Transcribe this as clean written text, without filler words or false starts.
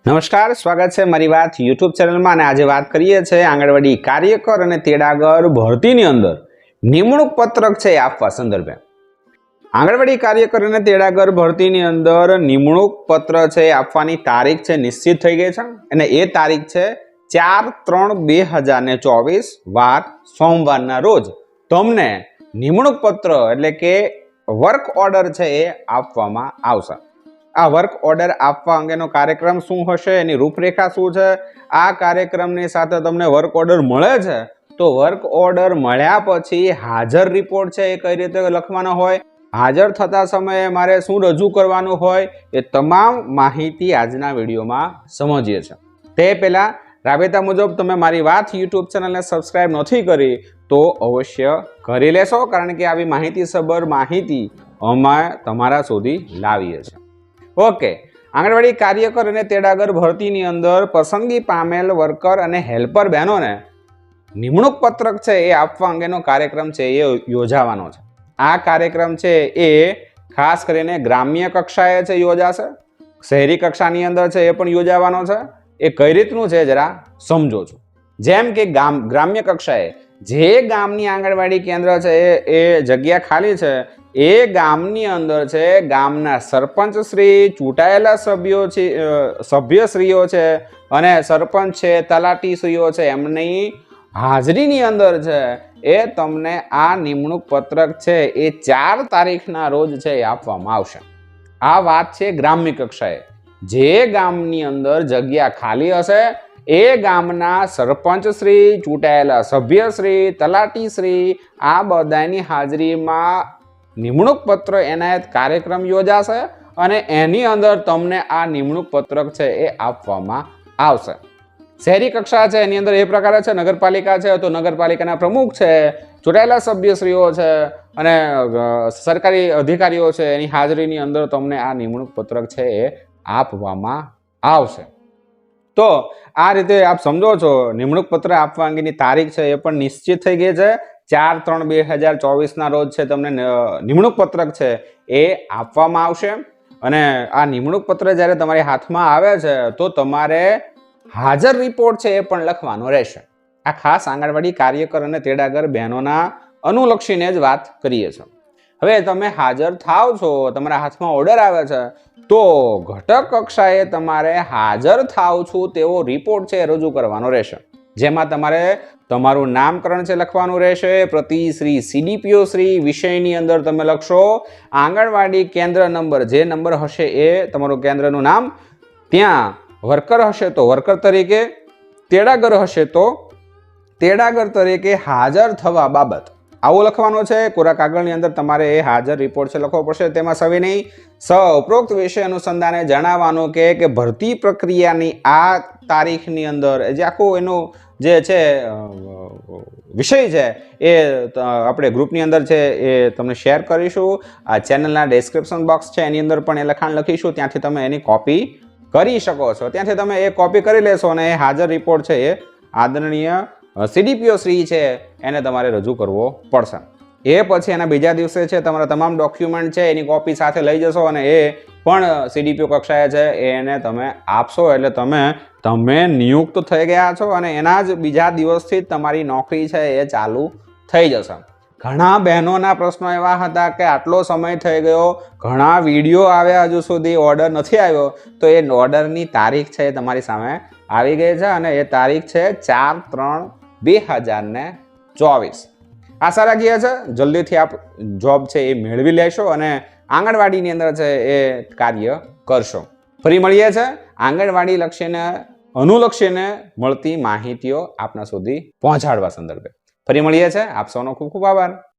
નમસ્કાર, સ્વાગત છે મારી વાત યુટ્યુબ ચેનલમાં અને આજે વાત કરીએ છીએ આંગણવાડી કાર્યકર અને તેડાગર ભરતીની અંદર નિમણૂક પત્રક છે આપવા સંદર્ભે. આંગણવાડી કાર્યકર અને તેડાગર ભરતીની અંદર નિમણૂક પત્ર છે આપવાની તારીખ છે નિશ્ચિત થઈ ગઈ છે અને એ તારીખ છે 4/3/2024 વાર સોમવારના રોજ તમને નિમણૂક પત્ર એટલે કે વર્ક ઓર્ડર છે એ આપવામાં આવશે. આ વર્ક ઓર્ડર આપવા અંગેનો કાર્યક્રમ શું હશે, એની રૂપરેખા શું છે, આ કાર્યક્રમની સાથે તમને વર્ક ઓર્ડર મળે છે તો વર્ક ઓર્ડર મળ્યા પછી હાજર રિપોર્ટ છે એ કઈ રીતે લખવાનો હોય, હાજર થતા સમયે મારે શું રજૂ કરવાનું હોય, એ તમામ માહિતી આજના વિડીયોમાં સમજીએ છીએ. તે પહેલા રાબેતા મુજબ તમે મારી વાત યુટ્યુબ ચેનલને સબસ્ક્રાઇબ નથી કરી તો અવશ્ય કરી લેશો, કારણ કે આવી માહિતીસભર માહિતી અમે તમારા સુધી લાવીએ છીએ. ઓકે, આંગણવાડી કાર્યકર અને તેડાગર ભરતીની અંદર પસંદગી પામેલ વર્કર અને હેલ્પર બહેનોને નિમણૂક પત્રક છે એ આપવા અંગેનો કાર્યક્રમ છે એ યોજાવાનો છે. આ કાર્યક્રમ છે એ ખાસ કરીને ગ્રામ્ય કક્ષાએ છે યોજાશે, શહેરી કક્ષાની અંદર છે એ પણ યોજાવાનો છે. એ કઈ રીતનું છે જરા સમજો છો. જેમ કે ગ્રામ્ય કક્ષાએ જે ગામની આંગણવાડી કેન્દ્ર છે એ જગ્યા ખાલી છે, એ ગામની અંદર છે ગામના સરપંચ શ્રી, ચૂંટાયેલા સભ્યશ્રીઓ છે અને સરપંચ છે, તલાટી શ્રીઓ છે, એમની હાજરીની અંદર છે એ તમને આ નિમણૂક પત્રક છે એ 4 તારીખના રોજ છે એ આપવામાં આવશે. આ વાત છે ગ્રામ્ય કક્ષાએ. જે ગામની અંદર જગ્યા ખાલી હશે એ ગામના સરપંચ શ્રી, ચૂંટાયેલા સભ્યશ્રી, તલાટી શ્રી, આ બધાની હાજરીમાં નિમણૂક પત્ર એનાયત કાર્યક્રમ યોજાશે અને એની અંદર તમને આ નિમણૂક પત્રક છે એ આપવામાં આવશે. શહેરી કક્ષા છે એની અંદર એ પ્રકારે છે, નગરપાલિકા છે તો નગરપાલિકાના પ્રમુખ છે, ચૂંટાયેલા સભ્યશ્રીઓ છે અને સરકારી અધિકારીઓ છે, એની હાજરીની અંદર તમને આ નિમણૂક પત્રક છે એ આપવામાં આવશે. તો આ રીતે આપ સમજો છો, નિમણૂક પત્ર આપવા અંગેની તારીખ છે એ પણ નિશ્ચિત થઈ ગઈ છે. 4/3/2024 રોજ છે તમને નિમણૂક પત્રક છે એ આપવામાં આવશે અને આ નિમણૂક પત્ર જ્યારે તમારી હાથમાં આવે છે તો તમારે હાજર રિપોર્ટ છે એ પણ લખવાનો રહેશે. આ ખાસ આંગણવાડી કાર્યકર અને તેડાગર બહેનોના અનુલક્ષીને જ વાત કરીએ છીએ. હવે તમે હાજર થાવ છો, તમારા હાથમાં ઓર્ડર આવે છે તો ઘટક કક્ષાએ તમારે હાજર થાવ છું તેવો રિપોર્ટ છે રજૂ કરવાનો રહેશે, જેમાં તમારે તમારું નામકરણ છે લખવાનું રહેશે, પ્રતિશ્રી, CDPO શ્રી, વિષયની અંદર તમે લખશો આંગણવાડી કેન્દ્ર નંબર, જે નંબર હશે એ તમારું કેન્દ્રનું નામ, ત્યાં વર્કર હશે તો વર્કર તરીકે, તેડાગર હશે તો તેડાગર તરીકે હાજર થવા બાબત આવું લખવાનું છે. કોરા કાગળની અંદર તમારે એ હાજર રિપોર્ટ છે લખવો પડશે. તેમાં સવિનય ઉપરોક્ત વિષય અનુસંધાને જણાવવાનું કે ભરતી પ્રક્રિયાની આ તારીખની અંદર જે આખું એનું જે છે વિષય છે એ આપણે ગ્રુપની અંદર છે એ તમને શેર કરીશું. આ ચેનલના ડિસ્ક્રિપ્શન બોક્સ છે એની અંદર પણ એ લખાણ લખીશું, ત્યાંથી તમે એની કોપી કરી શકો છો. ત્યાંથી તમે એ કોપી કરી લેશો અને એ હાજર રિપોર્ટ છે એ આદરણીય CDPO શ્રી છે એને તમારે રજૂ કરવો પડશે. એ પછી એના બીજા દિવસે છે તમારા તમામ ડોક્યુમેન્ટ છે એની કોપી સાથે લઈ જશો અને એ પણ CDPO કક્ષાએ છે એને તમે આપશો, એટલે તમે નિયુક્ત થઈ ગયા છો અને એના જ બીજા દિવસથી જ તમારી નોકરી છે એ ચાલુ થઈ જશે. ઘણા બહેનોના પ્રશ્નો એવા હતા કે આટલો સમય થઈ ગયો, ઘણા વિડીયો આવ્યા, હજુ સુધી ઓર્ડર નથી આવ્યો, તો એ ઓર્ડરની તારીખ છે એ તમારી સામે આવી ગઈ છે અને એ તારીખ છે 4/3/2024. આશા રાખીએ છે જલ્દીથી આપ જોબ છે એ મેળવી લેશો અને આંગણવાડીની અંદર છે એ કાર્ય કરશો. ફરી મળીએ છે આંગણવાડી અનુલક્ષીને મળતી માહિતીઓ આપના સુધી પહોંચાડવા સંદર્ભે. ફરી મળીએ છે. આપ સૌનો ખૂબ ખૂબ આભાર.